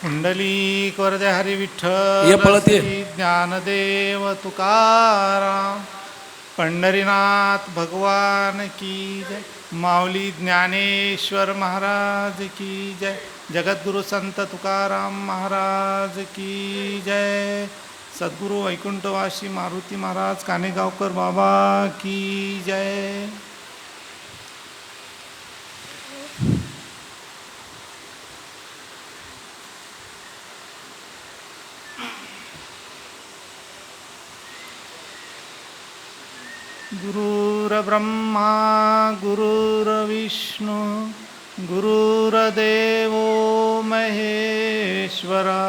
कुंडलीक वरदे हरी ये विठ्ठल पळत ये. श्री ज्ञानदेव तुकाराम. पंढरीनाथ भगवान की जय. माऊली ज्ञानेश्वर महाराज की जय. जगद्गुरु संत तुकाराम महाराज की जय. सद्गुरु वैकुंठवासी मारुती महाराज कानेगावकर बाबा की जय. गुरुर्ब्रह्मा गुरुर्विष्णू गुरुर्देवो महेश्वरा.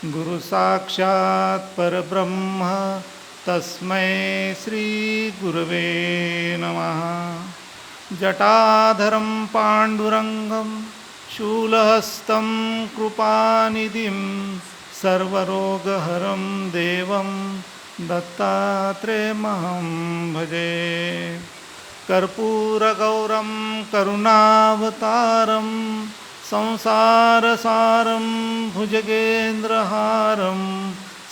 गुरु साक्षात् परब्रह्म तस्मै श्री गुरवे नमः. जटाधरं पाण्डुरङ्गं शूलहस्तं कृपानिधिं सर्वरोगहरं देवं दत्तात्रेयमहं भजे. कर्पूरगौरं करुणावतारं संसारसारं भुजगेन्द्रहारं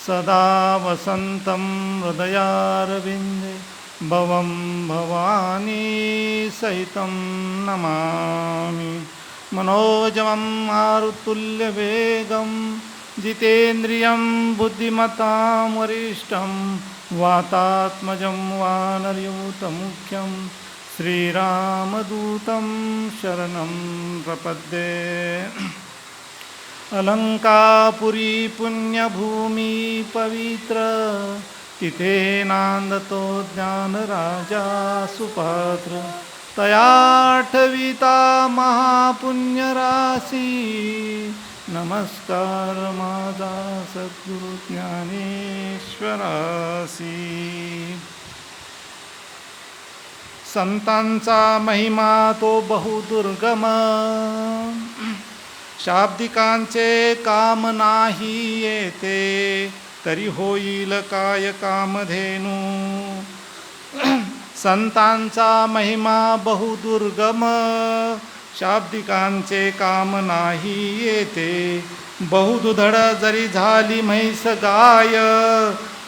सदा वसन्तं हृदयारविन्दे भवं भवानी सहितं नमामि. मनोजवं मारुतुल्यवेगं जितेन्द्रियं बुद्धिमतां वरिष्ठं वातात्मजं वानरयूतमुख्यं श्रीरामदूतं शरणं प्रपद्ये. अलंकापुरी पुण्यभूमी पवित्र तिथे नांदतो ज्ञानराजा सुपात्र. तयाठविता महापुण्यराशी नमस्कार माझा सद्गुरु ज्ञानेश्वरासी. संतांचा महिमा तो बहुदुर्गम शाब्दिकांचे काम नाही येते तरी होईल काय कामधेनू. संतांचा महिमा बहुदुर्गम शाब्दिकांचे काम नाही येते. बहुदुधड जरी झाली म्हैस गाय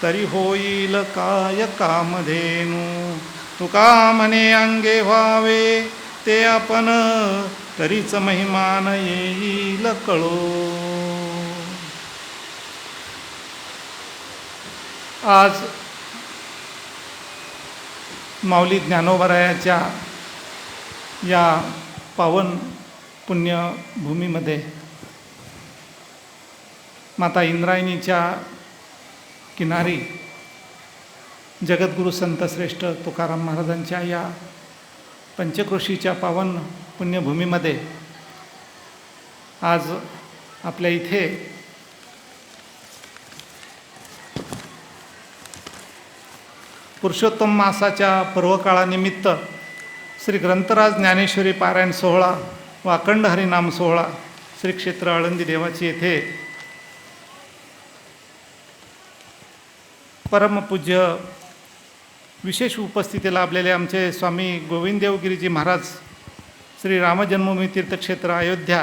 तरी होईल काय कामधेनू. तुका म्हणे अंगे व्हावे ते आपण तरीच महिमान येईल कळो. आज माऊली ज्ञानोबरायाच्या या पावन पुण्यभूमीमध्ये माता इंद्रायणीच्या किनारी जगद्गुरु संतश्रेष्ठ तुकाराम महाराजांच्या या पंचक्रोशीच्या पावन पुण्यभूमीमध्ये आज आपल्या इथे पुरुषोत्तम मासाच्या पर्वकाळानिमित्त श्री ग्रंथराज ज्ञानेश्वरी पारायण सोहळा व अखंड हरिनाम सोहळा श्री क्षेत्र आळंदी देवाची येथे परमपूज्य विशेष उपस्थिती लाभलेले आमचे स्वामी गोविंददेवगिरीजी महाराज श्री रामजन्मभूमी तीर्थक्षेत्र अयोध्या,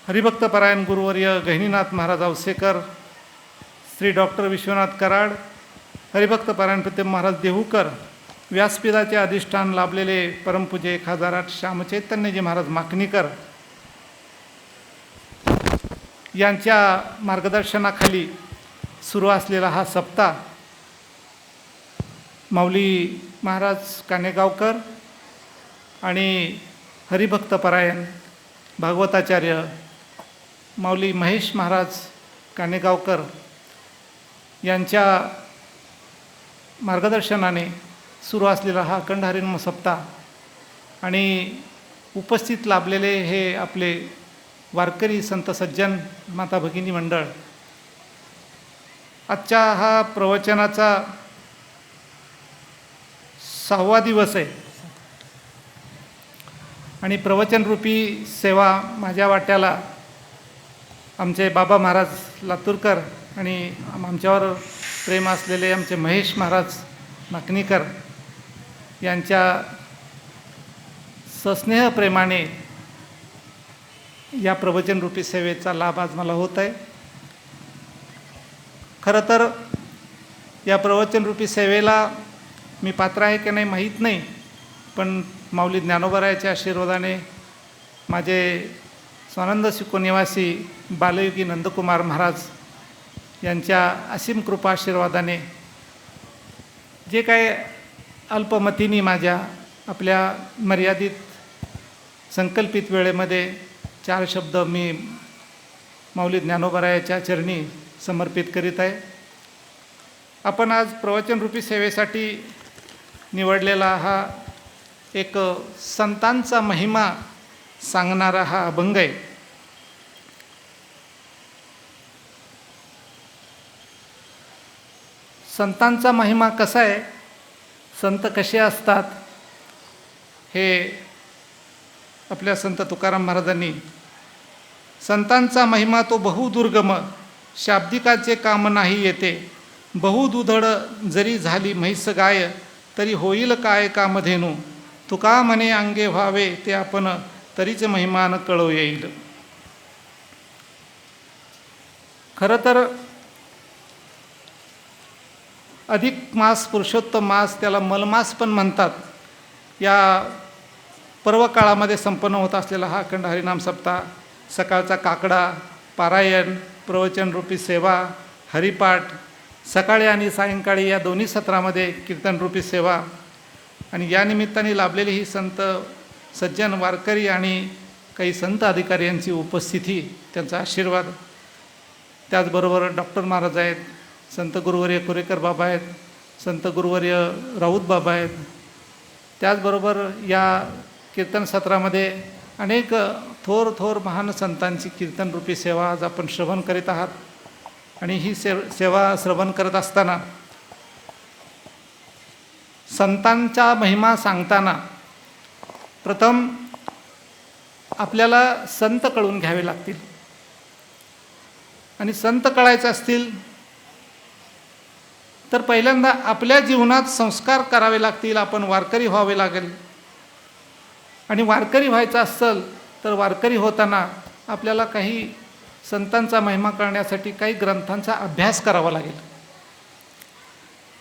हरिभक्तपरायण गुरुवर्य गहिनीनाथ महाराज औसेकर, श्री डॉक्टर विश्वनाथ कराड, हरिभक्तपरायण प्रत्येक महाराज देहूकर, व्यासपीठाचे अधिष्ठान लाभलेले परमपूज्य 1008 श्यामचैतन्यजी महाराज माकणीकर यांच्या मार्गदर्शनाखाली सुरू असलेला हा सप्ताह माऊली महाराज कानेगावकर आणि हरिभक्तपरायण भागवताचार्य माऊली महेश महाराज कानेगावकर यांच्या मार्गदर्शनाने सुरू असलेला हा अखंड हरिनाम सप्ताह आणि उपस्थित लाभलेले हे आपले वारकरी संत सज्जन माता भगिनी मंडळ. आजच्या हा प्रवचनाचा 6वा दिवस आहे आणि प्रवचनरूपी सेवा माझ्या वाट्याला आमचे बाबा महाराज लातूरकर आणि आमच्यावर प्रेम असलेले आमचे महेश महाराज माकणीकर यांच्या सस्नेह प्रेमाने या प्रवचनरूपी सेवेचा लाभ आज मला होत आहे. खरं तर या प्रवचनरूपी सेवेला मी पात्र आहे की नाही माहीत नाही, पण माऊली ज्ञानोबारायाच्या आशीर्वादाने माझे स्वानंद शिको निवासी बालयोगी नंदकुमार महाराज यांच्या असीम कृपा आशीर्वादाने जे काय अल्पमतीने माझ्या आपल्या मर्यादित संकल्पित वेळेमध्ये 4 शब्द मी माऊली ज्ञानोबारायाच्या चरणी समर्पित करीत आहे. आपण आज प्रवचनरूपी सेवेसाठी निवडलेला हा एक संतांचा महिमा सांगणारा हा अभंग आहे. संतांचा महिमा कसा आहे, संत कसे असतात, हे आपल्या संत तुकाराम महाराजांनी संतांचा महिमा तो बहुदुर्गम, शाब्दिकाचे काम नाही येते. बहुदुधड जरी झाली म्हैस गाय, तरी होईल काय कामधेनू. तुका म्हणे अंगे व्हावे ते आपण, तरीच महिमान कळू येईल. खरं तर अधिक मास, पुरुषोत्तम मास, त्याला मलमास पण म्हणतात, या पर्व काळामध्ये संपन्न होत असलेला हा अखंड हरिनाम सप्ताह, सकाळचा काकडा, पारायण, प्रवचनरूपी सेवा, हरिपाठ, सकाळी आणि सायंकाळी या दोन्ही सत्रामध्ये कीर्तनरूपी सेवा, आणि या निमित्ताने लाभलेली ही संत सज्जन वारकरी आणि काही संत अधिकारी यांची उपस्थिती, त्यांचा आशीर्वाद, त्याचबरोबर डॉक्टर महाराज आहेत, संत गुरुवर्य कुरेकर बाबा आहेत, संत गुरुवर्य राऊत बाबा आहेत, त्याचबरोबर या कीर्तन सत्रामध्ये अनेक थोर थोर महान संतांची कीर्तनरूपी सेवा आज आपण श्रवण करीत आहात. आणि ही सेवा श्रवण करत असताना संतांचा महिमा सांगताना प्रथम आपल्याला संत कळून घ्यावे लागतील. आणि संत कळायचे असतील तर पहिल्यांदा आपल्या जीवनात संस्कार करावे लागतील, आपण वारकरी व्हावे लागेल. आणि वारकरी व्हायचं असेल तर वारकरी होताना आपल्याला काही संतांचा महिमा कळण्यासाठी काही ग्रंथांचा अभ्यास करावा लागेल.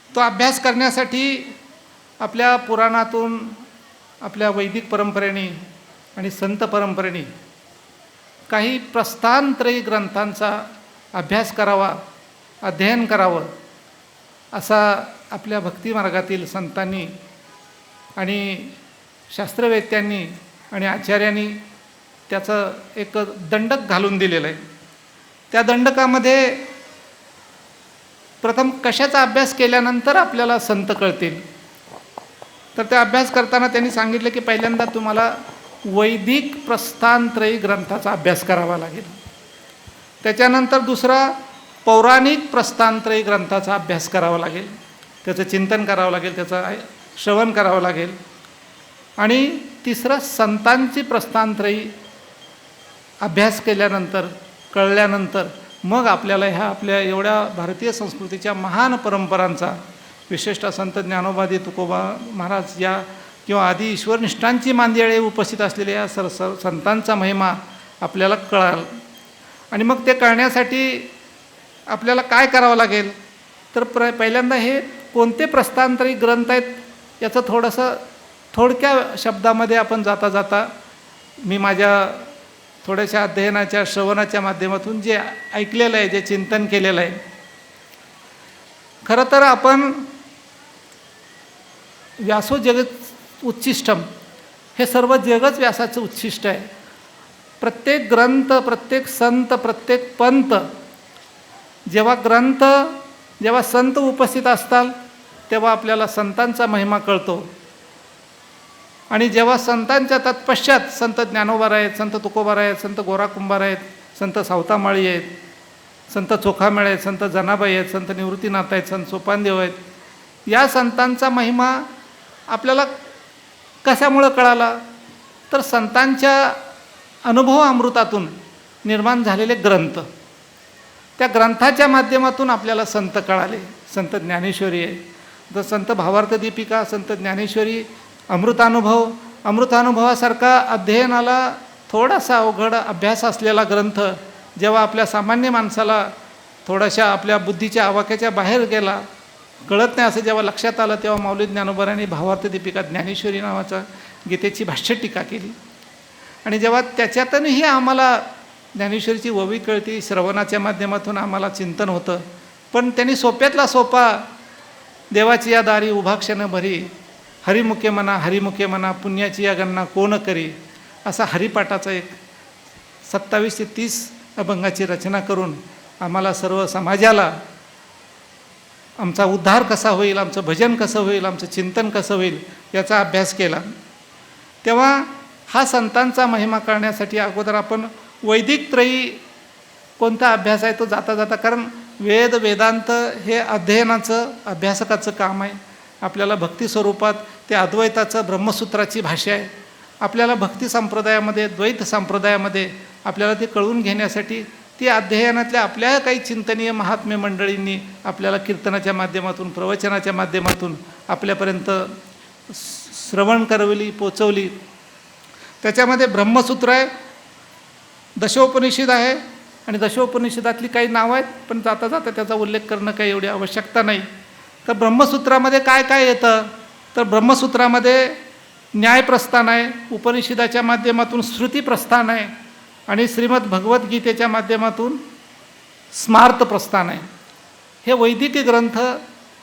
तो अभ्यास करण्यासाठी आपल्या पुराणातून, आपल्या वैदिक परंपरेने आणि संत परंपरेने काही प्रस्थानत्रयी ग्रंथांचा अभ्यास करावा, अध्ययन करावं, असा आपल्या भक्तिमार्गातील संतांनी आणि शास्त्रवेत्यांनी आणि आचार्यांनी त्याचं एक दंडक घालून दिलेलं आहे. त्या दंडकामध्ये प्रथम कशाचा अभ्यास केल्यानंतर आपल्याला संत कळतील, तर त्या अभ्यास करताना त्यांनी सांगितलं की पहिल्यांदा तुम्हाला वैदिक प्रस्थानत्रयी ग्रंथाचा अभ्यास करावा लागेल. त्याच्यानंतर दुसरा पौराणिक प्रस्थानत्रयी ग्रंथाचा अभ्यास करावा लागेल, त्याचं चिंतन करावं लागेल, त्याचं श्रवण करावं लागेल. आणि तिसरं संतांची प्रस्थानत्रयी अभ्यास केल्यानंतर, कळल्यानंतर मग आपल्याला ह्या आपल्या एवढ्या भारतीय संस्कृतीच्या महान परंपरांचा, विशेषतः संत ज्ञानोबादी तुकोबा महाराज या किंवा आदी ईश्वरनिष्ठांची मांदियाळे उपस्थित असलेल्या या संतांचा महिमा आपल्याला कळाल. आणि मग ते कळण्यासाठी आपल्याला काय करावं लागेल, तर पहिल्यांदा हे कोणते प्रस्थानत्रयी ग्रंथ आहेत याचं थोडंसं थोडक्या शब्दामध्ये आपण जाता जाता मी माझ्या थोड्याशा अध्ययनाच्या, श्रवणाच्या माध्यमातून जे ऐकलेलं आहे, जे चिंतन केलेलं आहे. खरं तर आपण व्यासो जगत उच्छिष्टम, हे सर्व जगच व्यासाचं उच्छिष्ट आहे. प्रत्येक ग्रंथ, प्रत्येक संत, प्रत्येक पंथ, जेव्हा संत उपस्थित असतात तेव्हा आपल्याला संतांचा महिमा कळतो. आणि जेव्हा संतांच्या तत्पश्चात संत ज्ञानोबार आहेत, संत तुकोबार आहेत, संत गोराकुंभार आहेत, संत सावतामाळी आहेत, संत चोखामेळ आहेत, संत जनाबाई आहेत, संत निवृत्तीनाथ आहेत, संत सोपानदेव आहेत, या संतांचा महिमा आपल्याला कशामुळं कळाला, तर संतांच्या अनुभव अमृतातून निर्माण झालेले ग्रंथ, त्या ग्रंथाच्या माध्यमातून आपल्याला संत कळाले. संत ज्ञानेश्वरी आहे, तर संत भावार्थ दीपिका, संत ज्ञानेश्वरी, अमृतानुभवासारखा अध्ययनाला थोडासा अवघड अभ्यास असलेला ग्रंथ जेव्हा आपल्या सामान्य माणसाला थोड्याशा आपल्या बुद्धीच्या आवाक्याच्या बाहेर गेला, कळत नाही असं जेव्हा लक्षात आलं, तेव्हा माऊली ज्ञानोबांनी भावार्थ दीपिका ज्ञानेश्वरी नावाचा गीतेची भाष्य टीका केली. आणि जेव्हा त्याच्यातूनही आम्हाला ज्ञानेश्वरीची ओवी कळती, श्रवणाच्या माध्यमातून आम्हाला चिंतन होतं. पण त्यांनी सोप्यातला सोपा, देवाची या दारी उभा क्षण भरी, हरिमुखे म्हणा पुण्याची या गणना कोण करी, असा हरिपाठाचा एक 27 ते 30 अभंगाची रचना करून आम्हाला सर्व समाजाला आमचा उद्धार कसा होईल, आमचं भजन कसं होईल, आमचं चिंतन कसं होईल याचा अभ्यास केला. तेव्हा हा संतांचा महिमा कळण्यासाठी अगोदर आपण वैदिक त्रयी कोणता अभ्यास आहे तो जाता जाता, कारण वेदांत हे अध्ययनाचं अभ्यासकाचं काम आहे. आपल्याला भक्ती स्वरूपात ते अद्वैताचं ब्रह्मसूत्राची भाषा आहे. आपल्याला भक्ती संप्रदायामध्ये, द्वैत संप्रदायामध्ये आपल्याला ते कळून घेण्यासाठी ती अध्ययनातल्या आपल्या काही चिंतनीय महात्म्य मंडळींनी आपल्याला कीर्तनाच्या माध्यमातून, प्रवचनाच्या माध्यमातून आपल्यापर्यंत श्रवण करवली, पोचवली. त्याच्यामध्ये ब्रह्मसूत्र आहे, दशोपनिषद आहे, आणि दशोपनिषदातली काही नावं आहेत, पण जाता जाता त्याचा उल्लेख करणं काही एवढी आवश्यकता नाही. तर ब्रह्मसूत्रामध्ये काय काय येतं, तर ब्रह्मसूत्रामध्ये न्यायप्रस्थान आहे, उपनिषदाच्या माध्यमातून श्रुतीप्रस्थान आहे, आणि श्रीमद भगवद्गीतेच्या माध्यमातून स्मार्त प्रस्थान आहे. हे वैदिक ग्रंथ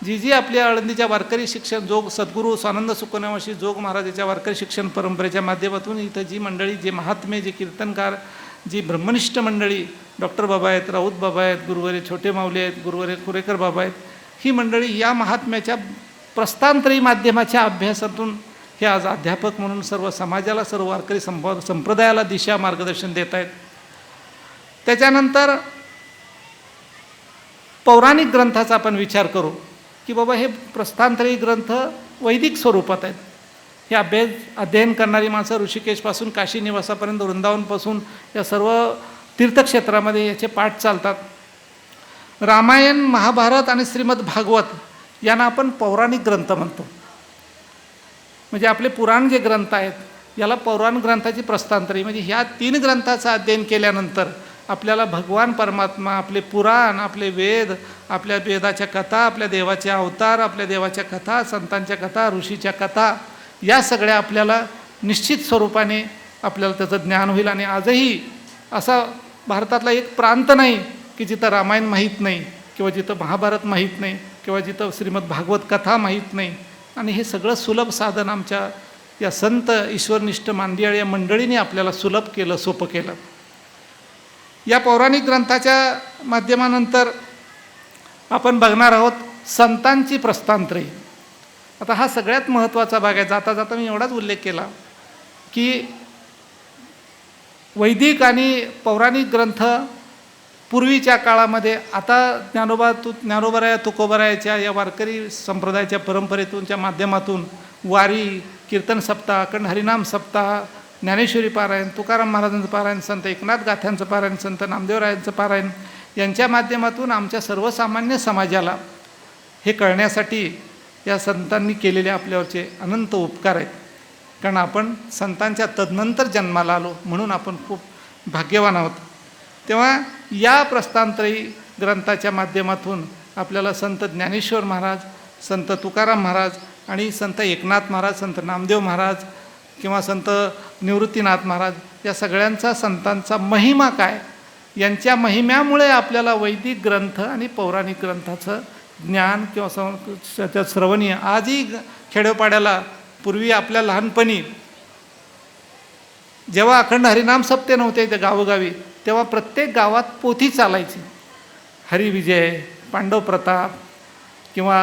जी आपल्या आळंदीच्या वारकरी शिक्षण जोग सद्गुरू स्वानंद सुखनेवाशी जोग महाराजाच्या वारकरी शिक्षण परंपरेच्या माध्यमातून इथं जी मंडळी, जे महात्मे, जे कीर्तनकार, जी ब्रह्मनिष्ठ मंडळी, डॉक्टर बाबा आहेत, राऊत बाबा आहेत, गुरुवारे छोटे माऊली आहेत, गुरुवारे कुरेकर बाबा आहेत, ही मंडळी या महात्म्याच्या प्रस्थानत्रयी माध्यमाच्या अभ्यासातून हे आज अध्यापक म्हणून सर्व समाजाला, सर्व वारकरी संप्रदायाला दिशा मार्गदर्शन देत आहेत. त्याच्यानंतर पौराणिक ग्रंथाचा आपण विचार करू की बाबा हे प्रस्थानत्रयी ग्रंथ वैदिक स्वरूपात आहेत. हे अध्ययन करणारी माणसं ऋषिकेशपासून काशी निवासापर्यंत, वृंदावनपासून या सर्व तीर्थक्षेत्रामध्ये याचे पाठ चालतात. रामायण, महाभारत आणि श्रीमद भागवत यांना आपण पौराणिक ग्रंथ म्हणतो. म्हणजे आपले पुराण जे ग्रंथ आहेत याला पौराण ग्रंथाची प्रस्थानत्रयी, म्हणजे ह्या 3 ग्रंथाचं अध्ययन केल्यानंतर आपल्याला भगवान परमात्मा, आपले पुराण, आपले वेद, आपल्या वेदाच्या कथा, आपल्या देवाचे अवतार, आपल्या देवाच्या कथा, संतांच्या कथा, ऋषीच्या कथा, या सगळ्या आपल्याला निश्चित स्वरूपाने आपल्याला त्याचं ज्ञान होईल. आणि आजही असा भारतातला एक प्रांत नाही की जिथं रामायण माहीत नाही, किंवा जिथं महाभारत माहीत नाही, किंवा जिथं श्रीमद भागवत कथा माहीत नाही. आणि हे सगळं सुलभ साधन आमच्या या संत ईश्वरनिष्ठ मांदियाळ या मंडळीने आपल्याला सुलभ केलं, सोपं केलं. या पौराणिक ग्रंथाच्या माध्यमानंतर आपण बघणार आहोत संतांची प्रस्थानत्रयी. आता हा सगळ्यात महत्त्वाचा भाग आहे. जाता जाता मी एवढाच उल्लेख केला की वैदिक आणि पौराणिक ग्रंथ पूर्वीच्या काळामध्ये, आता ज्ञानोबराया तुकोबरायाच्या या वारकरी संप्रदायाच्या परंपरेतूनच्या माध्यमातून वारी, कीर्तन सप्ताह, अखंड हरिनाम सप्ताह, ज्ञानेश्वरी पारायण, तुकाराम महाराजांचं पारायण, संत एकनाथ गाथ्यांचं पारायण, संत नामदेवरायांचं पारायण, यांच्या माध्यमातून आमच्या सर्वसामान्य समाजाला हे कळण्यासाठी या संतांनी केलेले आपल्यावरचे अनंत उपकार आहेत. कारण आपण संतांच्या तदनंतर जन्माला आलो, म्हणून आपण खूप भाग्यवान आहोत. तेव्हा या प्रस्थानत्रयी ग्रंथाच्या माध्यमातून आपल्याला संत ज्ञानेश्वर महाराज, संत तुकाराम महाराज आणि संत एकनाथ महाराज, संत नामदेव महाराज किंवा संत निवृत्तीनाथ महाराज या सगळ्यांचा, संतांचा महिमा काय, यांच्या महिम्यामुळे आपल्याला वैदिक ग्रंथ आणि पौराणिक ग्रंथाचं ज्ञान किंवा त्यात श्रवणीय. आजही खेड्यापाड्याला, पूर्वी आपल्या लहानपणी जेव्हा अखंड हरिनाम सप्ते नव्हते ते गावोगावी, तेव्हा प्रत्येक गावात पोथी चालायची. हरिविजय, पांडव प्रताप किंवा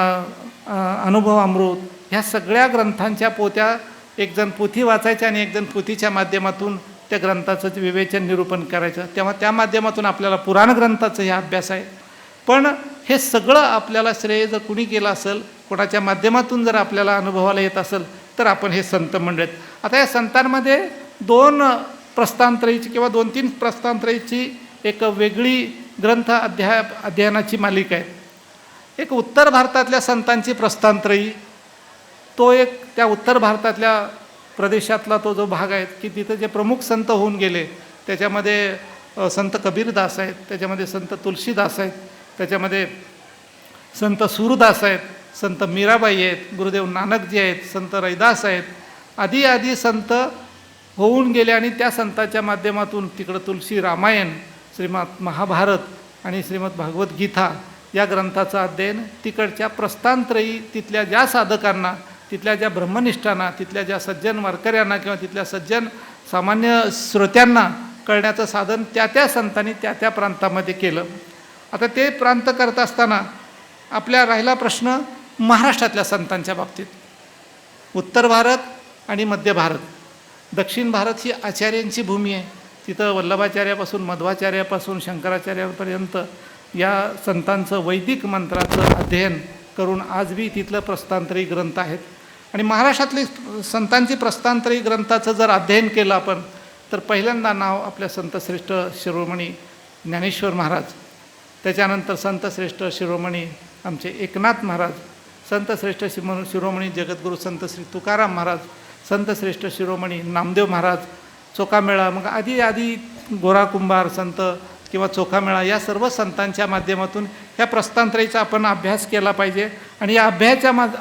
अनुभव अमृत, ह्या सगळ्या ग्रंथांच्या पोथ्या एकजण पोथी वाचायच्या आणि एकजण पोथीच्या माध्यमातून त्या ग्रंथाचं विवेचन, निरूपण करायचं. तेव्हा त्या माध्यमातून आपल्याला पुराण ग्रंथाचं हे अभ्यास आहे. पण हे सगळं आपल्याला श्रेय जर कुणी केलं असेल, कोणाच्या माध्यमातून जर आपल्याला अनुभवाला येत असेल, तर आपण हे संत मंडळीत. आता या संतांमध्ये 2 प्रस्थानत्रयीची किंवा 2-3 प्रस्थानत्रयीची एक वेगळी ग्रंथ अध्ययनाची मालिका आहे. एक उत्तर भारतातल्या संतांची प्रस्थानत्रयी, तो एक त्या उत्तर भारतातल्या प्रदेशातला तो जो भाग आहे की तिथं जे प्रमुख संत होऊन गेले त्याच्यामध्ये संत कबीरदास आहेत, त्याच्यामध्ये संत तुलसीदास आहेत, त्याच्यामध्ये संत सूरदास आहेत, संत मीराबाई आहेत, गुरुदेव नानकजी आहेत, संत रैदास आहेत, आदी संत होऊन गेले. आणि त्या संतांच्या माध्यमातून तिकडं तुलसी रामायण, श्रीमद महाभारत आणि श्रीमद भागवद्गीता या ग्रंथाचं अध्ययन तिकडच्या प्रस्थानत्रयी तिथल्या ज्या साधकांना, तिथल्या ज्या ब्रह्मनिष्ठांना, तिथल्या ज्या सज्जन वारकऱ्यांना किंवा तिथल्या सज्जन सामान्य श्रोत्यांना कळण्याचं साधन त्या संतांनी त्या प्रांतामध्ये केलं. आता ते प्रांत करत असताना आपल्या राहिला प्रश्न महाराष्ट्रातल्या संतांच्या बाबतीत. उत्तर भारत आणि मध्य भारत. दक्षिण भारत ही आचार्यांची भूमी आहे. तिथं वल्लभाचार्यापासून मध्वाचार्यापासून शंकराचार्यापर्यंत या संतांचं वैदिक मंत्राचं अध्ययन करून आज बी तिथलं प्रस्थानत्रयी ग्रंथ आहेत. आणि महाराष्ट्रातली संतांची प्रस्थानत्रयी ग्रंथाचं जर अध्ययन केलं आपण तर पहिल्यांदा नाव आपल्या संतश्रेष्ठ शिरोमणी ज्ञानेश्वर महाराज, त्याच्यानंतर संतश्रेष्ठ शिरोमणी आमचे एकनाथ महाराज, संतश्रेष्ठ शिरोमणी जगद्गुरू संत श्री तुकाराम महाराज, संतश्रेष्ठ शिरोमणी नामदेव महाराज, चोखामेळा, मग आदी गोरा कुंभार संत किंवा चोखामेळा या सर्व संतांच्या माध्यमातून ह्या प्रस्थानत्रयीचा आपण अभ्यास केला पाहिजे. आणि या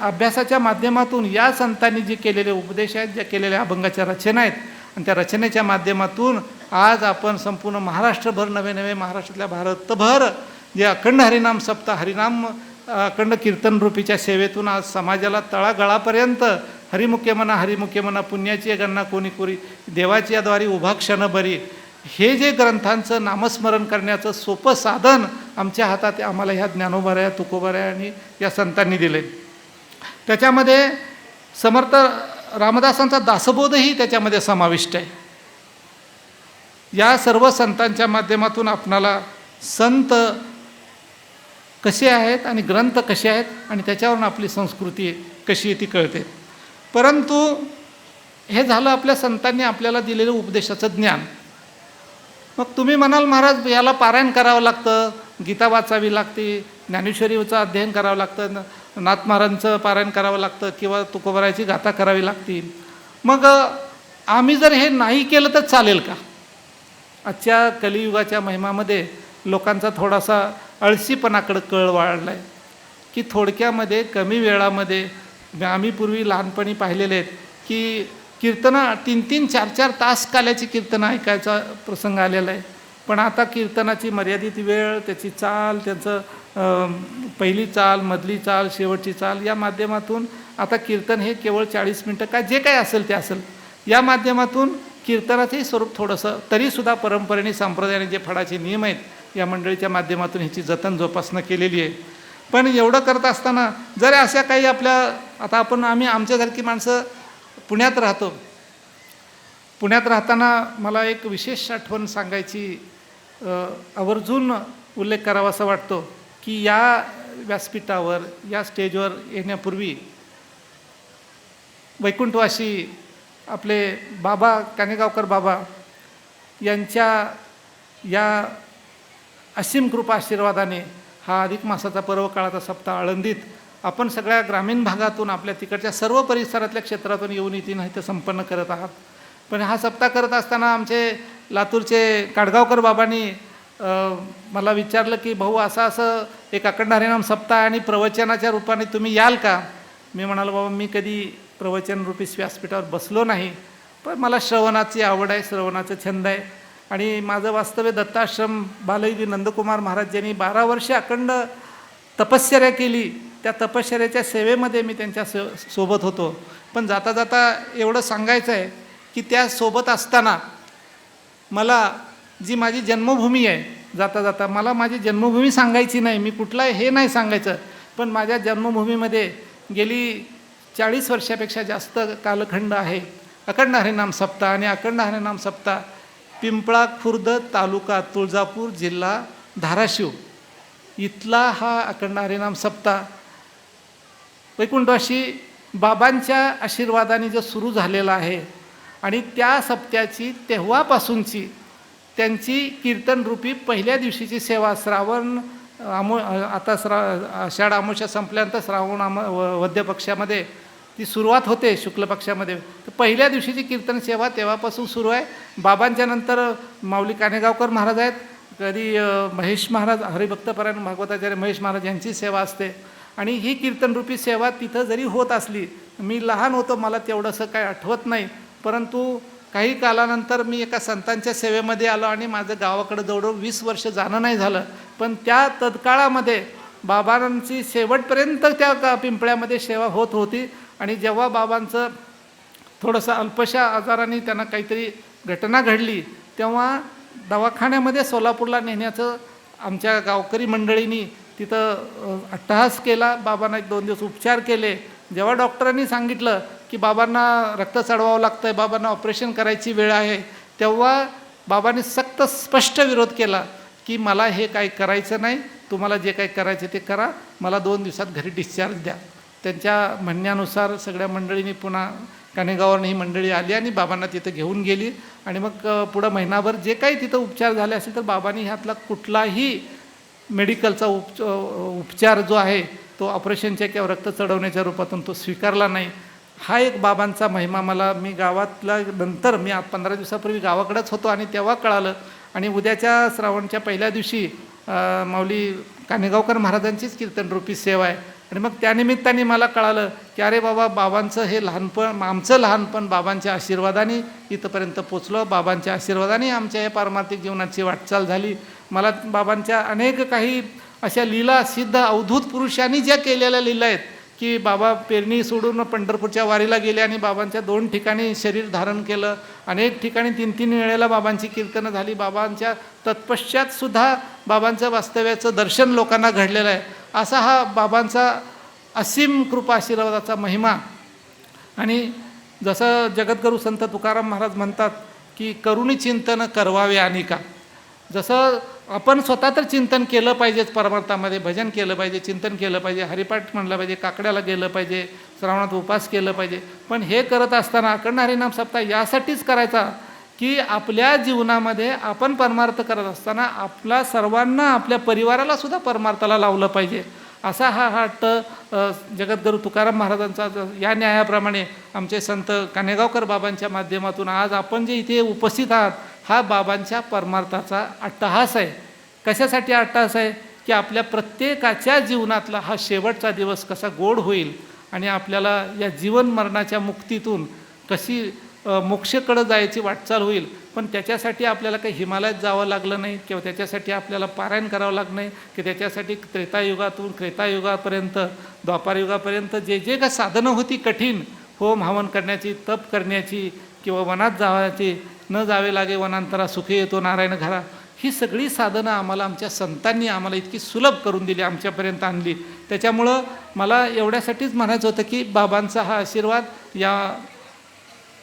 अभ्यासाच्या माध्यमातून या संतांनी जे केलेले उपदेश आहेत, ज्या केलेल्या अभंगाच्या रचना आहेत आणि त्या रचनेच्या माध्यमातून आज आपण संपूर्ण महाराष्ट्रभर नवे महाराष्ट्रातल्या भारतभर जे अखंड हरिनाम सप्ताह हरिनाम अखंड कीर्तनरूपीच्या सेवेतून आज समाजाला तळागाळापर्यंत हरिमुखे म्हणा पुण्याची गणना कोणी कोरी देवाची याद्वारी उभा क्षण बरी, हे जे ग्रंथांचं नामस्मरण करण्याचं सोपं साधन आमच्या हातात आम्हाला ह्या ज्ञानोबाऱ्या तुकोबाऱ्या आणि या संतांनी दिले. त्याच्यामध्ये समर्थ रामदासांचा दासबोधही त्याच्यामध्ये समाविष्ट आहे. या सर्व संतांच्या माध्यमातून आपणाला संत कसे आहेत आणि ग्रंथ कसे आहेत आणि त्याच्यावरून आपली संस्कृती कशी आहे ती कळते. परंतु हे झालं आपल्या संतांनी आपल्याला दिलेलं उपदेशाचं ज्ञान. मग तुम्ही म्हणाल महाराज याला पारायण करावं लागतं, गीता वाचावी लागते, ज्ञानेश्वरीचं अध्ययन करावं लागतं, नाथ महाराजांचं पारायण करावं लागतं किंवा तुकोबारायची गाथा करावी लागते. मग आम्ही जर हे नाही केलं तर चालेल का? आजच्या कलियुगाच्या महिमामध्ये लोकांचा थोडासा आळशीपणाकडे कळ वाढला आहे की थोडक्यामध्ये कमी वेळामध्ये आम्ही पूर्वी लहानपणी पाहिलेले आहेत की कीर्तनं 3-3, 4-4 तास काल्याची कीर्तनं ऐकायचा प्रसंग आलेला आहे. पण आता कीर्तनाची मर्यादित वेळ, त्याची चाल, त्याचं पहिली चाल, मधली चाल, शेवटची चाल या माध्यमातून आता कीर्तन हे केवळ 40 मिनटं काय जे काही असेल ते असेल या माध्यमातून कीर्तनाचंही स्वरूप थोडंसं तरीसुद्धा परंपरेने संप्रदायाने जे फळाचे नियम आहेत या मंडळीच्या माध्यमातून ह्याची जतन जोपासना केलेली आहे. पण एवढं करत असताना जर अशा काही आपल्या आता आमच्यासारखी माणसं पुण्यात राहतो. पुण्यात राहताना मला एक विशेष आठवण सांगायची आवर्जून उल्लेख करावा असं वाटतो की या व्यासपीठावर या स्टेजवर येण्यापूर्वी वैकुंठवासी आपले बाबा कानेगावकर बाबा यांच्या या असीम कृपा आशीर्वादाने हा अधिक मासाचा पर्व काळाचा सप्ताह आळंदीत आपण सगळ्या ग्रामीण भागातून आपल्या तिकडच्या सर्व परिसरातल्या क्षेत्रातून येऊन इथं इथं संपन्न करत आहात. पण हा सप्ताह करत असताना आमचे लातूरचे काडगावकर बाबांनी मला विचारलं की भाऊ असं एक अखंड हरिनाम सप्ताह आणि प्रवचनाच्या रूपाने तुम्ही याल का? मी म्हणालो बाबा मी कधी प्रवचनरूपी व्यासपीठावर बसलो नाही, पण मला श्रवणाची आवड आहे, श्रवणाचा छंद आहे. आणि माझं वास्तव्य दत्ताश्रम बालयोगी नंदकुमार महाराज यांनी 12 वर्षे अखंड तपश्चर्या केली. त्या तपश्चर्याच्या सेवेमध्ये मी त्यांच्या सोबत होतो. पण जाता जाता एवढं सांगायचं आहे की त्या सोबत असताना मला जी माझी जन्मभूमी आहे, जाता जाता मला माझी जन्मभूमी सांगायची नाही, मी कुठला हे नाही सांगायचं, पण माझ्या जन्मभूमीमध्ये गेली 40 वर्षापेक्षा जास्त कालखंड आहे अखंड हरिनाम सप्ताह. आणि अखंड हरिनाम सप्ताह पिंपळा खुर्द तालुका तुळजापूर जिल्हा धाराशिव इथला हा अखंड हरिनाम सप्ताह वैकुंठवासी बाबांच्या आशीर्वादाने जो सुरू झालेला आहे. आणि त्या सप्त्याची तेव्हापासूनची त्यांची कीर्तनरूपी पहिल्या दिवशीची सेवा श्रावण आषाढ अमावस्या संपल्यानंतर श्रावण वद्य पक्षामध्ये ती सुरुवात होते शुक्ल पक्षामध्ये. तर पहिल्या दिवशीची कीर्तन सेवा तेव्हापासून सुरू आहे. बाबांच्या नंतर माऊली कानेगावकर महाराज आहेत, कधी महेश महाराज हरिभक्तपरायण भागवताचार्य महेश महाराज यांची सेवा असते. आणि ही कीर्तनरूपी सेवा तिथं जरी होत असली, मी लहान होतो, मला तेवढंसं काय आठवत नाही, परंतु काही कालानंतर मी एका संतांच्या सेवेमध्ये आलो आणि माझं गावाकडं जवळजवळ 20 वर्ष जाणं नाही झालं. पण त्या तत्काळामध्ये बाबांची शेवटपर्यंत त्या पिंपळ्यामध्ये सेवा होत होती. आणि जेव्हा बाबांचं थोडंसं अल्पशा आजाराने त्यांना काहीतरी घटना घडली, तेव्हा दवाखान्यामध्ये सोलापूरला नेण्याचं आमच्या गावकरी मंडळींनी तिथं अट्टहास केला. बाबांना 1-2 दिवस उपचार केले. जेव्हा डॉक्टरांनी सांगितलं की बाबांना रक्त चढवावं लागतं आहे, बाबांना ऑपरेशन करायची वेळ आहे, तेव्हा बाबांनी सक्त स्पष्ट विरोध केला की मला हे काही करायचं नाही, तुम्हाला जे काही करायचं ते करा, मला 2 दिवसात घरी डिस्चार्ज द्या. त्यांच्या म्हणण्यानुसार सगळ्या मंडळींनी पुन्हा कानेगाववरून ही मंडळी आली आणि बाबांना तिथं घेऊन गेली. आणि मग पुढं महिनाभर जे काही तिथं उपचार झाले असेल तर बाबांनी ह्यातला कुठलाही मेडिकलचा उपचार जो आहे तो ऑपरेशनच्या किंवा रक्त चढवण्याच्या रूपातून तो स्वीकारला नाही. हा एक बाबांचा महिमा मला, मी गावातला नंतर मी 15 दिवसापूर्वी गावाकडेच होतो आणि तेव्हा कळालं. आणि उद्याच्या श्रावणच्या पहिल्या दिवशी माऊली कानेगावकर महाराजांचीच कीर्तनरूपी सेवा आहे. आणि मग त्यानिमित्ताने मला कळालं की अरे बाबा, बाबांचं हे लहानपण, आमचं लहानपण बाबांच्या आशीर्वादाने इथंपर्यंत पोचलो, बाबांच्या आशीर्वादाने आमच्या या पारमार्थिक जीवनाची वाटचाल झाली. मला बाबांच्या अनेक काही अशा लीला सिद्ध अवधूत पुरुषांनी ज्या केलेल्या लीला आहेत की बाबा पेरणी सोडून पंढरपूरच्या वारीला गेले आणि बाबांच्या 2 ठिकाणी शरीर धारण केलं, अनेक ठिकाणी 3-3 वेळेला बाबांची कीर्तनं झाली, बाबांच्या तत्पश्चातसुद्धा बाबांचं वास्तव्याचं दर्शन लोकांना घडलेलं आहे. असा हा बाबांचा असीम कृपा आशीर्वादाचा महिमा. आणि जसं जगद्गुरू संत तुकाराम महाराज म्हणतात की करुणी चिंतन करवावे अनिका. जसं आपण स्वतः तर चिंतन केलं पाहिजेच, परमार्थामध्ये भजन केलं पाहिजे, चिंतन केलं पाहिजे, हरिपाठ म्हणलं पाहिजे, काकड्याला गेलं पाहिजे, श्रावणात उपास केलं पाहिजे. पण हे करत असताना अखंड हरिनाम सप्ताह यासाठीच करायचा की आपल्या जीवनामध्ये आपण परमार्थ करत असताना आपला सर्वांना, आपल्या परिवाराला सुद्धा परमार्थाला लावलं पाहिजे. असा हा हट्ट जगद्गुरू तुकाराम महाराजांचा. या न्यायाप्रमाणे आमचे संत कानेगावकर बाबांच्या माध्यमातून आज आपण जे इथे उपस्थित आहात, हा बाबांच्या परमार्थाचा अट्टहास आहे. कशासाठी अट्टहास आहे की आपल्या प्रत्येकाच्या जीवनातला हा शेवटचा दिवस कसा गोड होईल आणि आपल्याला या जीवन मरणाच्या मुक्तीतून कशी मोक्षकडं जायची वाटचाल होईल. पण त्याच्यासाठी आपल्याला काही हिमालयात जावं लागलं नाही किंवा त्याच्यासाठी आपल्याला पारायण करावं लागलं नाही की त्याच्यासाठी त्रेतायुगातून त्रेतायुगापर्यंत द्वापारयुगापर्यंत जे जे काही साधनं होती कठीण, होम हवन करण्याची, तप करण्याची किंवा वनात जावायची, न जावे लागे वनांतरा सुखी येतो नारायण घरा, ही सगळी साधनं आम्हाला आमच्या संतांनी आम्हाला इतकी सुलभ करून दिली, आमच्यापर्यंत आणली. त्याच्यामुळं मला एवढ्यासाठीच म्हणायचं होतं की बाबांचा हा आशीर्वाद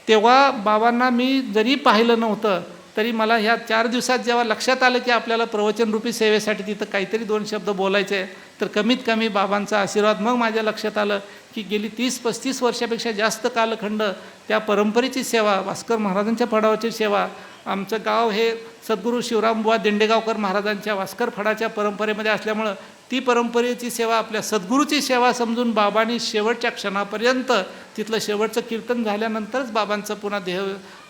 तेव्हा बाबांना मी जरी पाहिलं नव्हतं तरी मला ह्या 4 दिवसात जेव्हा लक्षात आलं की आपल्याला प्रवचनरूपी सेवेसाठी तिथं काहीतरी 2 शब्द बोलायचे आहे, तर कमीत कमी बाबांचा आशीर्वाद. मग माझ्या लक्षात आलं की गेली 30-35 वर्षापेक्षा जास्त कालखंड त्या परंपरेची सेवा, भास्कर महाराजांच्या फडावरची सेवा. आमचं गाव हे सद्गुरू शिवरामबुवा दिंडेगावकर महाराजांच्या भास्कर फडाच्या परंपरेमध्ये असल्यामुळं ती परंपरेची सेवा आपल्या सद्गुरूची सेवा समजून बाबांनी शेवटच्या क्षणापर्यंत तिथलं शेवटचं कीर्तन झाल्यानंतरच बाबांचं पुन्हा देह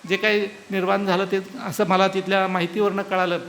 जे काही निर्वाण झालं ते असं मला तिथल्या माहितीवरनं कळालं.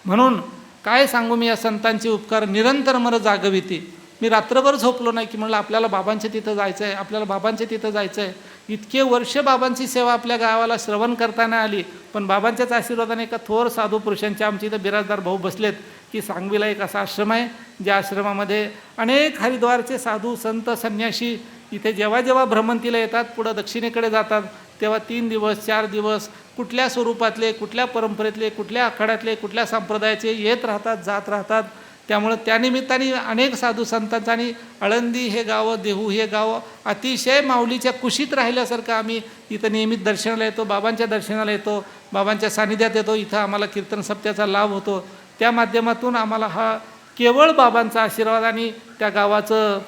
म्हणून काय सांगू मी, या संतांचे उपकार निरंतर मला जागविती. मी रात्रभर झोपलो नाही की म्हणलं आपल्याला बाबांच्या तिथं जायचं आहे, आपल्याला बाबांच्या तिथं जायचं आहे. इतके वर्ष बाबांची सेवा आपल्या गावाला श्रवण करताना आली, पण बाबांच्याच आशीर्वादाने एका थोर साधू पुरुषांच्या आमच्या इथं बिराजदार भाऊ बसलेत की सांगवीला एक असा आश्रम आहे ज्या आश्रमामध्ये अनेक हरिद्वारचे साधू संत संन्यासी इथे जेव्हा जेव्हा भ्रमंतीला येतात, पुढं दक्षिणेकडे जातात, तेव्हा 3 दिवस 4 दिवस कुठल्या स्वरूपातले, कुठल्या परंपरेतले, कुठल्या आखाड्यातले, कुठल्या संप्रदायाचे येत राहतात, जात राहतात. त्यामुळं त्यानिमित्ताने अनेक साधू संतांचा आणि आळंदी हे गावं, देहू हे गावं अतिशय माऊलीच्या कुशीत राहिल्यासारखं आम्ही इथं नियमित दर्शनाला येतो, बाबांच्या दर्शनाला येतो, बाबांच्या सानिध्यात येतो. इथं आम्हाला कीर्तन सप्त्याचा लाभ होतो. त्या माध्यमातून आम्हाला हा केवळ बाबांचा आशीर्वाद आणि त्या गावाचं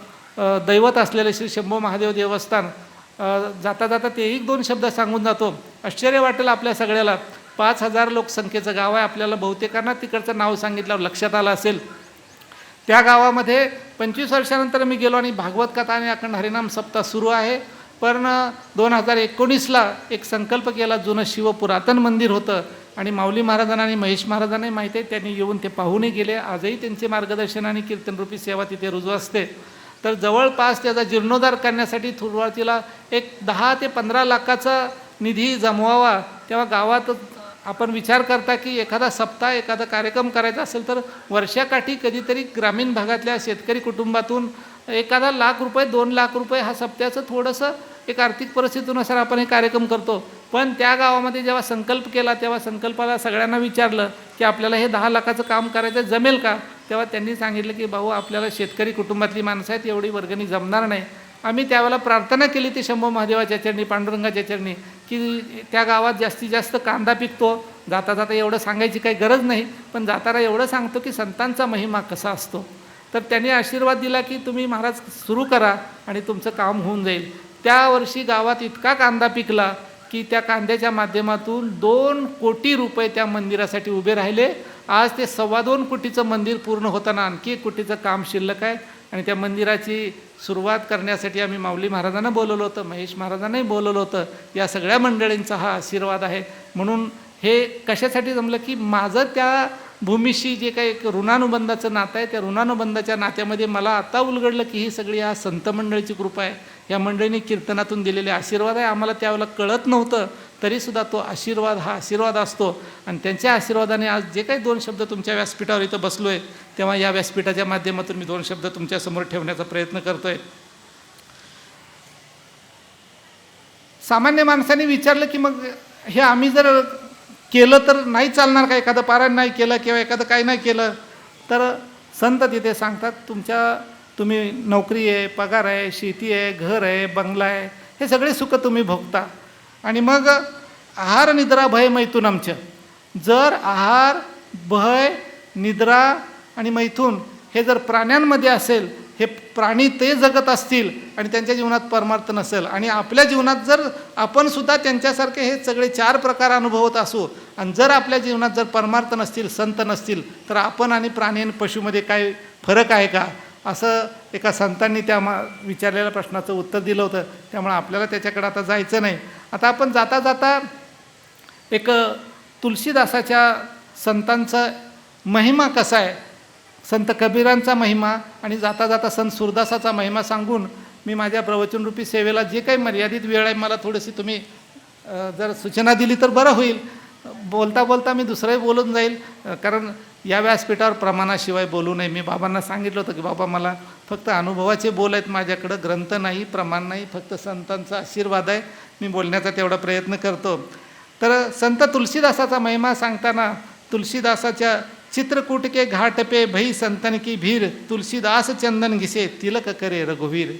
दैवत असलेलं श्री शंभो महादेव देवस्थान. जाता जाता ते 1-2 शब्द सांगून जातो. आश्चर्य वाटेल आपल्या सगळ्याला. 5000 लोकसंख्येचं गाव आहे. आपल्याला बहुतेकांना तिकडचं नाव सांगितल्यावर लक्षात आलं असेल. त्या गावामध्ये 25 वर्षानंतर मी गेलो आणि भागवत कथा आणि अखंड हरिनाम सप्ताह सुरू आहे. पण 2019ला एक संकल्प केला. जुनं शिव पुरातन मंदिर होतं आणि माऊली महाराजांना आणि महेश महाराजांनाही माहिती आहे, त्यांनी येऊन ते पाहूनही गेले. आजही त्यांचे मार्गदर्शन आणि कीर्तनरूपी सेवा तिथे रुजू असते. तर जवळपास त्याचा जीर्णोद्धार करण्यासाठी सुरुवातीला एक 10 ते 15 लाखाचा निधी जमवावा. तेव्हा गावात आपण विचार करता की एखादा सप्ताह एखादा कार्यक्रम करायचा असेल तर वर्षाकाठी कधीतरी ग्रामीण भागातल्या शेतकरी कुटुंबातून एखादा ₹1,00,000 ₹2,00,000 हा सप्त्याचं थोडंसं एक आर्थिक परिस्थितीनुसार आपण हे कार्यक्रम करतो. पण त्या गावामध्ये जेव्हा संकल्प केला तेव्हा संकल्पाला सगळ्यांना विचारलं की आपल्याला हे 10 लाखाचं काम करायचं जमेल का. तेव्हा त्यांनी सांगितलं की भाऊ आपल्याला शेतकरी कुटुंबातली माणसं आहेत, एवढी वर्गणी जमणार नाही. आम्ही त्यावेळेला प्रार्थना केली ती शंभू महादेवाच्या चरणी, पांडुरंगाच्या चरणी, की त्या गावात जास्तीत जास्त कांदा पिकतो. जाता जाता एवढं सांगायची काही गरज नाही, पण जाताना एवढं सांगतो की संतांचा महिमा कसा असतो. तर त्यांनी आशीर्वाद दिला की तुम्ही महाराज सुरू करा आणि तुमचं काम होऊन जाईल. त्या वर्षी गावात इतका कांदा पिकला की त्या कांद्याच्या माध्यमातून 2 कोटी रुपये त्या मंदिरासाठी उभे राहिले. आज ते 2.25 कोटीचं मंदिर पूर्ण होताना आणखी 1 कोटीचं काम शिल्लक आहे. आणि त्या मंदिराची सुरुवात करण्यासाठी आम्ही माऊली महाराजांना बोलवलं होतं, महेश महाराजांनाही बोलवलं होतं. या सगळ्या मंडळींचा हा आशीर्वाद आहे. म्हणून हे कशासाठी जमलं की माझं त्या भूमीशी जे काही एक ऋणानुबंधाचं नातं आहे, त्या ऋणानुबंधाच्या नात्यामध्ये मला आता उलगडलं की ही सगळी या संत मंडळीची कृपा आहे. या मंडळींनी कीर्तनातून दिलेले आशीर्वाद आहे. आम्हाला त्यावेळेला कळत नव्हतं तरीसुद्धा तो आशीर्वाद हा आशीर्वाद असतो. आणि त्यांच्या आशीर्वादाने आज जे काही 2 शब्द तुमच्या व्यासपीठावर इथं बसलो आहे, तेव्हा या व्यासपीठाच्या माध्यमातून मी 2 शब्द तुमच्यासमोर ठेवण्याचा प्रयत्न करतो आहे. सामान्य माणसाने विचारलं की मग हे आम्ही जर केलं तर नाही चालणार का, एखादं पारायण नाही केलं किंवा एखादं काही नाही केलं तर संत तिथे सांगतात तुम्ही नोकरी आहे, पगार आहे, शेती आहे, घर आहे, बंगला आहे, हे सगळे सुख तुम्ही भोगता. आणि मग आहार निद्रा भय मैथून आमचं, जर आहार भय निद्रा आणि मैथून हे जर प्राण्यांमध्ये असेल, हे प्राणी ते जगत असतील आणि त्यांच्या जीवनात परमार्थ नसेल, आणि आपल्या जीवनात जर आपण सुद्धा त्यांच्यासारखे हे सगळे 4 प्रकार अनुभवत असू आणि जर आपल्या जीवनात जर परमार्थ नसतील, संत नसतील, तर आपण आणि प्राणी आणि पशुमध्ये काय फरक आहे का, असं एका संतांनी त्या विचारलेल्या प्रश्नाचं उत्तर दिलं होतं. त्यामुळे आपल्याला त्याच्याकडे आता जायचं नाही. आता आपण जाता जाता एक तुलसीदासाच्या संतांचा महिमा कसा आहे, संत कबीरांचा महिमा आणि जाता जाता संत सुरदासाचा महिमा सांगून मी माझ्या प्रवचनरूपी सेवेला जे काही मर्यादित वेळ आहे मला थोडीशी तुम्ही जर सूचना दिली तर बरं होईल. बोलता बोलता मी दुसरंही बोलून जाईल, कारण या व्यासपीठावर प्रमाणाशिवाय बोलू नये. मी बाबांना सांगितलं होतं की बाबा मला फक्त अनुभवाचे बोल आहेत, माझ्याकडं ग्रंथ नाही, प्रमाण नाही, फक्त संतांचा आशीर्वाद आहे. मी बोलण्याचा तेवढा प्रयत्न करतो. तर संत तुलसीदासाचा महिमा सांगताना तुलसीदासाच्या चित्रकूट के घाट पे भई संतन की भीर, तुलसीदास चंदन घिसे तिलक करे रघुवीर.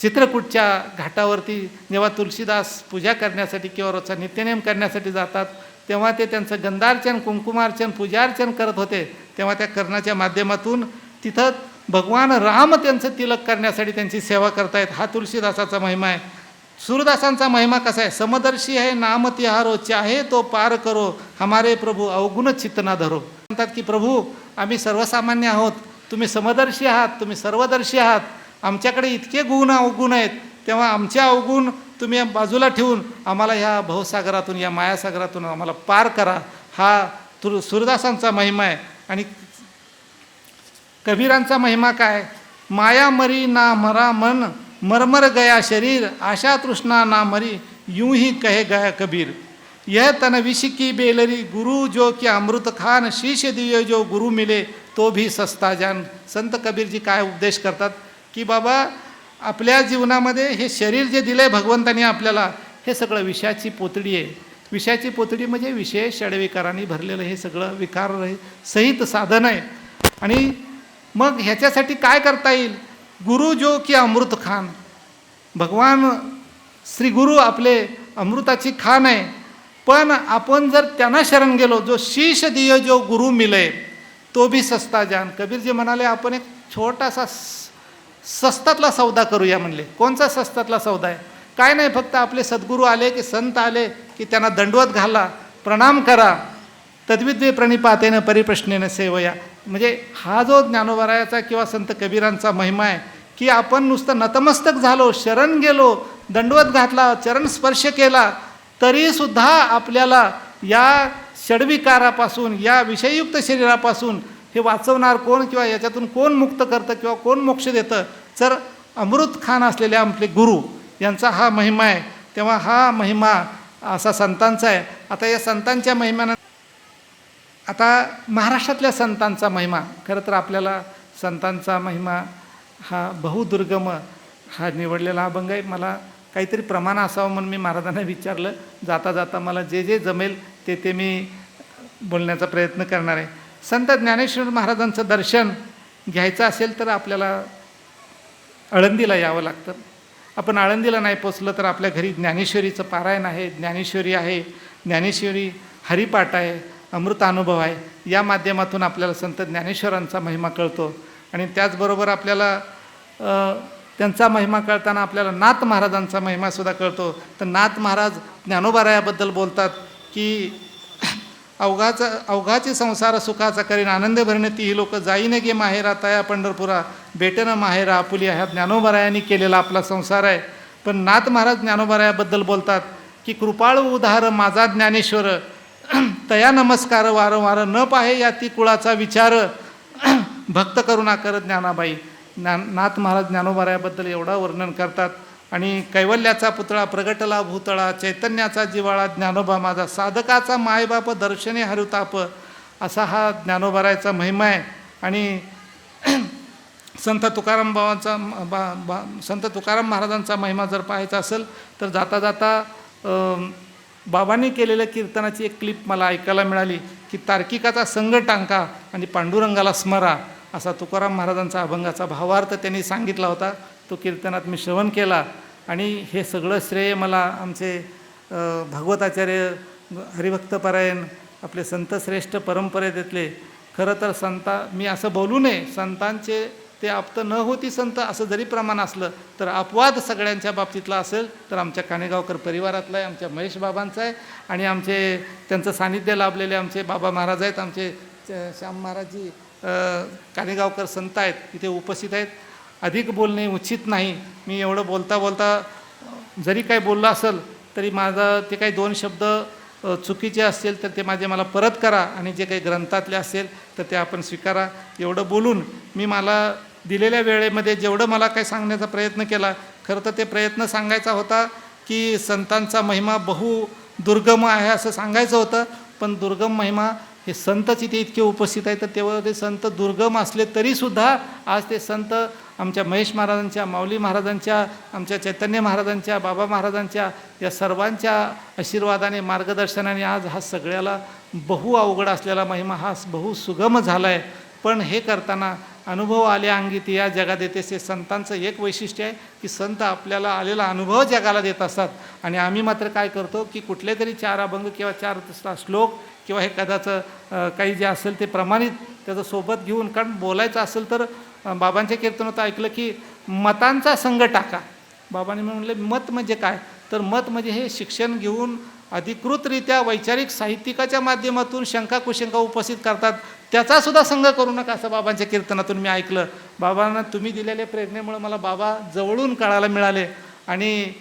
चित्रकूटच्या घाटावरती जेव्हा तुलसीदास पूजा करण्यासाठी किंवा रोजचा नित्यनेम करण्यासाठी जातात तेव्हा ते त्यांचं गंधार्चन, कुंकुमार्चन, पूजार्चन करत होते. तेव्हा त्या करण्याच्या माध्यमातून तिथं भगवान राम त्यांचं तिलक करण्यासाठी त्यांची सेवा करतायत. हा तुलसीदासाचा महिमा आहे. सूरदासांचा महिमा कसा आहे, समदर्शी आहे नाम तिहारो, चाहे तो पार करो, हमारे प्रभू अवगुण चित्त ना धरो. म्हणतात की प्रभू आम्ही सर्वसामान्य आहोत, तुम्ही समदर्शी आहात, तुम्ही सर्वदर्शी आहात, आमच्याकडे इतके गुण अवगुण आहेत, तेव्हा आमचे अवगुण तुम्ही बाजूला ठेवून आम्हाला ह्या भवसागरातून, या मायासागरातून आम्हाला पार करा. हा सूरदासांचा महिमा आहे. आणि कबीरांचा महिमा काय, माया मरी ना मरा मन, मरमर गया शरीर, आशा तृष्णा ना मरी, यूं ही कहे गया कबीर. यह तन विष की बेलरी, गुरु जो कि अमृत खान, शीश दिए जो गुरु मिले तो भी सस्ता जान. संत कबीरजी काय उपदेश करतात की बाबा आपल्या जीवनामध्ये हे शरीर जे दिलं आहे भगवंतानी आपल्याला, हे सगळं विषयाची पोतडी आहे. विषयाची पोतडी म्हणजे विषय षड्विकारांनी भरलेलं हे सगळं विकार सहित साधन आहे. आणि मग ह्याच्यासाठी काय करता येईल, गुरु जो की अमृत खान, भगवान श्री गुरु आपले अमृताची खान आहे. पण आपण जर त्यांना शरण गेलो, जो शीश दिय जो गुरु मिले तो भी सस्ता जान. कबीरजी म्हणाले आपण एक छोटासा सस्तातला सौदा करूया म्हणले. कोणचा सस्तातला सौदा आहे, काय नाही, फक्त आपले सद्गुरू आले की संत आले की त्यांना दंडवत घाला, प्रणाम करा, तद्विद्वे प्रणिपातेन परिप्रश्नेन सेवया. म्हणजे हा जो ज्ञानोबारायाचा किंवा संत कबीरांचा महिमा आहे की आपण नुसतं नतमस्तक झालो, शरण गेलो, दंडवत घातला, चरण स्पर्श केला, तरीसुद्धा आपल्याला या षड्विकारापासून, या विषयुक्त शरीरापासून हे वाचवणार कोण किंवा याच्यातून कोण मुक्त करतं किंवा कोण मोक्ष देतं, तर अमृत खान असलेले आपले गुरु यांचा हा महिमा आहे. तेव्हा हा महिमा असा संतांचा आहे. आता या संतांच्या महिम्यानं, आता महाराष्ट्रातल्या संतांचा महिमा, खरं तर आपल्याला संतांचा महिमा हा बहुदुर्गम हा निवडलेला अभंग आहे. मला काहीतरी प्रमाण असावं म्हणून मी महाराजांना विचारलं. जाता जाता मला जे जे जमेल ते मी बोलण्याचा प्रयत्न करणार आहे. संत ज्ञानेश्वर महाराजांचं दर्शन घ्यायचं असेल तर आपल्याला आळंदीला यावं लागतं. आपण आळंदीला नाही पोचलं तर आपल्या घरी ज्ञानेश्वरीचं पारायण आहे, ज्ञानेश्वरी आहे, ज्ञानेश्वरी हरिपाठ आहे, अमृतानुभव आहे. या माध्यमातून आपल्याला संत ज्ञानेश्वरांचा महिमा कळतो. आणि त्याचबरोबर आपल्याला त्यांचा महिमा कळताना आपल्याला नाथ महाराजांचा महिमासुद्धा कळतो. तर नाथ महाराज ज्ञानोबारायाबद्दल बोलतात की अवघाचे संसार सुखाचा करीन, आनंद भरणे ती लोक जाईन गे माहेरा, तया पंढरपुरा भेटेन माहेरा आपुलिया. ह्या ज्ञानोबारायांनी केलेला आपला संसार आहे. पण नाथ महाराज ज्ञानोबारायाबद्दल बोलतात की कृपाळ उदार माझा ज्ञानेश्वर, तया नमस्कार वारंवार, न पाहे या ती कुळाचा विचार, भक्त करुणा कर ज्ञानाबाई. नाथ महाराज ज्ञानोबारायाबद्दल एवढा वर्णन करतात. आणि कैवल्याचा पुतळा प्रगटला भूतळा, चैतन्याचा जिवाळा ज्ञानोबा माझा, साधकाचा मायबाप दर्शने हरुताप, असा हा ज्ञानोबारायाचा महिमा आहे. आणि संत तुकाराम संत तुकाराम महाराजांचा महिमा जर पाहायचा असेल तर जाता जाता बाबांनी केलेल्या कीर्तनाची एक क्लिप मला ऐकायला मिळाली की तार्किकाचा संग टांका आणि पांडुरंगाला स्मरा, असा तुकाराम महाराजांचा अभंगाचा भावार्थ त्यांनी सांगितला होता. तो कीर्तनात मी श्रवण केला. आणि हे सगळं श्रेय मला आमचे भागवताचार्य, हरिभक्तपरायण आपले संतश्रेष्ठ परंपरेतले, खरं तर मी असं बोलू नये, संतांचे ते आप्त न होती संत असं जरी प्रमाण असलं तर अपवाद सगळ्यांच्या बाबतीतला असेल तर आमच्या कानेगावकर परिवारातला आहे, आमच्या महेश बाबांचा आहे. आणि आमचे त्यांचं सानिध्य लाभलेले आमचे बाबा महाराज आहेत, आमचे श्याम महाराजजी कानेगावकर संत आहेत, इथे उपस्थित आहेत. अधिक बोलणे उचित नाही. मी एवढं बोलता बोलता जरी काही बोललं असेल तरी माझं ते काही 2 शब्द चुकीचे असतील तर ते मला परत करा, आणि जे काही ग्रंथातले असेल तर ते आपण स्वीकारा. एवढं बोलून मी मला दिलेल्या वेळेमध्ये जेवढं मला काही सांगण्याचा प्रयत्न केला, खरं तर ते प्रयत्न सांगायचा होता की संतांचा महिमा दुर्गम आहे असं सांगायचं होतं. पण दुर्गम महिमा हे संतच इथे इतके उपस्थित आहेत, तर तेव्हा ते संत दुर्गम असले तरीसुद्धा आज ते संत आमच्या महेश महाराजांच्या, माऊली महाराजांच्या, आमच्या चैतन्य महाराजांच्या, बाबा महाराजांच्या या सर्वांच्या आशीर्वादाने, मार्गदर्शनाने आज हा सगळ्याला अवघड असलेला महिमा हा सुगम झाला आहे. पण हे करताना अनुभव आल्या अंगी ती या जगात येते. हे संतांचं एक वैशिष्ट्य आहे की संत आपल्याला आलेला अनुभव जगाला देत असतात. आणि आम्ही मात्र काय करतो की कुठले तरी 4 अभंग किंवा 4 श्लोक किंवा हे कदाचं काही जे असेल ते प्रमाणित त्याचं सोबत घेऊन, कारण बोलायचं असेल तर बाबांच्या कीर्तनात ऐकलं की मतांचा संघ टाका. बाबांनी म्हणले मत म्हणजे काय, तर मत म्हणजे हे शिक्षण घेऊन अधिकृतरित्या वैचारिक साहित्यिकाच्या माध्यमातून शंका कुशंका उपस्थित करतात, त्याचासुद्धा संघ करू नका असं बाबांच्या कीर्तनातून मी ऐकलं. बाबांना तुम्ही दिलेल्या प्रेरणेमुळे मला बाबा जवळून कळायला मिळाले. आणि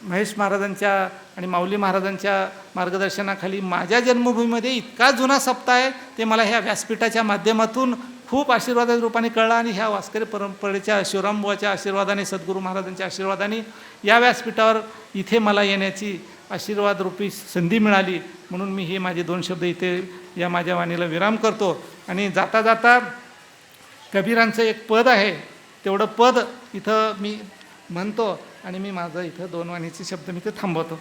महेश महाराजांच्या आणि माऊली महाराजांच्या मार्गदर्शनाखाली माझ्या जन्मभूमीमध्ये इतका जुना सप्ताह आहे ते मला ह्या व्यासपीठाच्या माध्यमातून खूप आशीर्वादाच्या रूपाने कळला. आणि ह्या वास्करी परंपरेच्या शिवरामबुवाच्या आशीर्वादाने, सद्गुरू महाराजांच्या आशीर्वादाने या व्यासपीठावर इथे मला येण्याची आशीर्वादरूपी संधी मिळाली. म्हणून मी हे माझे 2 शब्द इथे या माझ्या वाणीला विराम करतो. आणि जाता जाता कबीरांचं एक पद आहे, तेवढं पद इथं मी म्हणतो आणि मी माझं इथं 2 वाणीचे शब्द मी ते थांबवतो.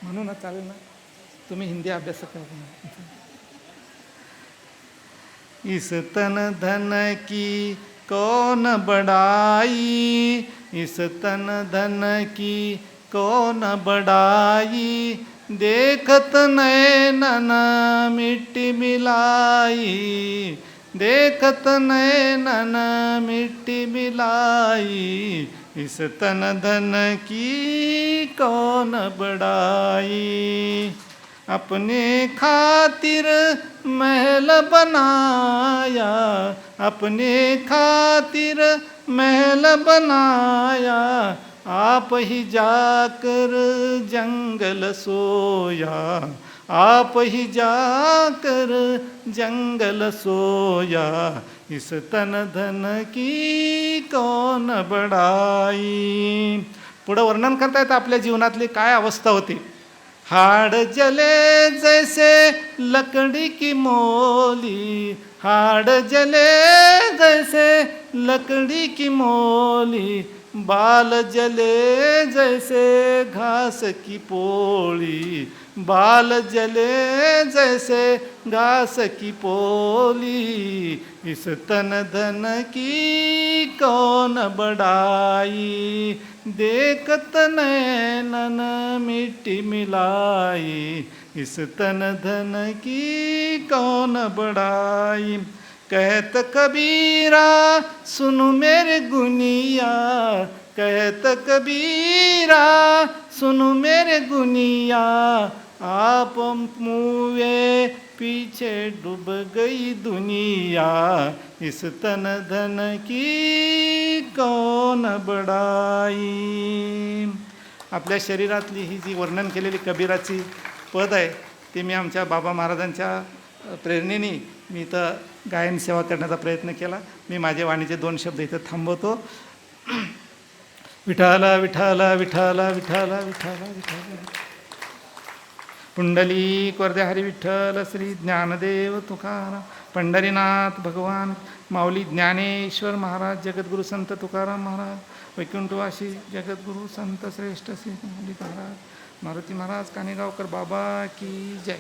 म्हणून ना चालेल ना, तुम्ही हिंदी अभ्यास करा. इस तन धन की कौन बड़ाई, इस तन धन की कौन बड़ाई, देखत नैनन मिट्टी मिलाई, देखत नैनन मिट्टी मिलाई, इस तन धन की कौन बड़ाई, अपने खातिर महल बनाया, अपने खातिर महल बनाया, आप ही जाकर जंगल सोया, आप ही जाकर जंगल सोया, इस तन धन की कौन बड़ाई. पुढं वर्णन करता येतं आपल्या जीवनातली काय अवस्था होती. हाड जले जैसे लकड़ी की मोली, हाड जले जैसे लकड़ी की मोली, बाल जले जैसे घास की पोली, बाल जले जैसे घास की पोली, इस तन धन की कौन बड़ाई, देखत नैनन मिट्टी मिलाई, इस तन धन की कौन बड़ाई. कहत कबीरा सुनु मेरे गुनिया, कहत कबीरा सुनु मेरे गुनिया, आप मुए पीछे डूब गई दुनिया, इस तन धन की कौन बड़ाई. आपल्या शरीरातली ही जी वर्णन केलेली कबीराची पद आहे ती मी आमच्या बाबा महाराजांच्या प्रेरणेने मी इथं गायन सेवा करण्याचा प्रयत्न केला. मी माझे वाणीचे 2 शब्द इथं थांबवतो. विठ्ठल विठ्ठल विठ्ठल विठ्ठल विठ्ठल विठ्ठल, पुंडलिक वरदे हरी विठ्ठल, श्री ज्ञानदेव तुकाराम, पंढरीनाथ भगवान, माऊली ज्ञानेश्वर महाराज, जगद्गुरु संत तुकाराम महाराज, वैकुंठवासी जगद्गुरु संत श्रेष्ठ श्री महाराज, मारुती महाराज कानेगावकर बाबा की जय.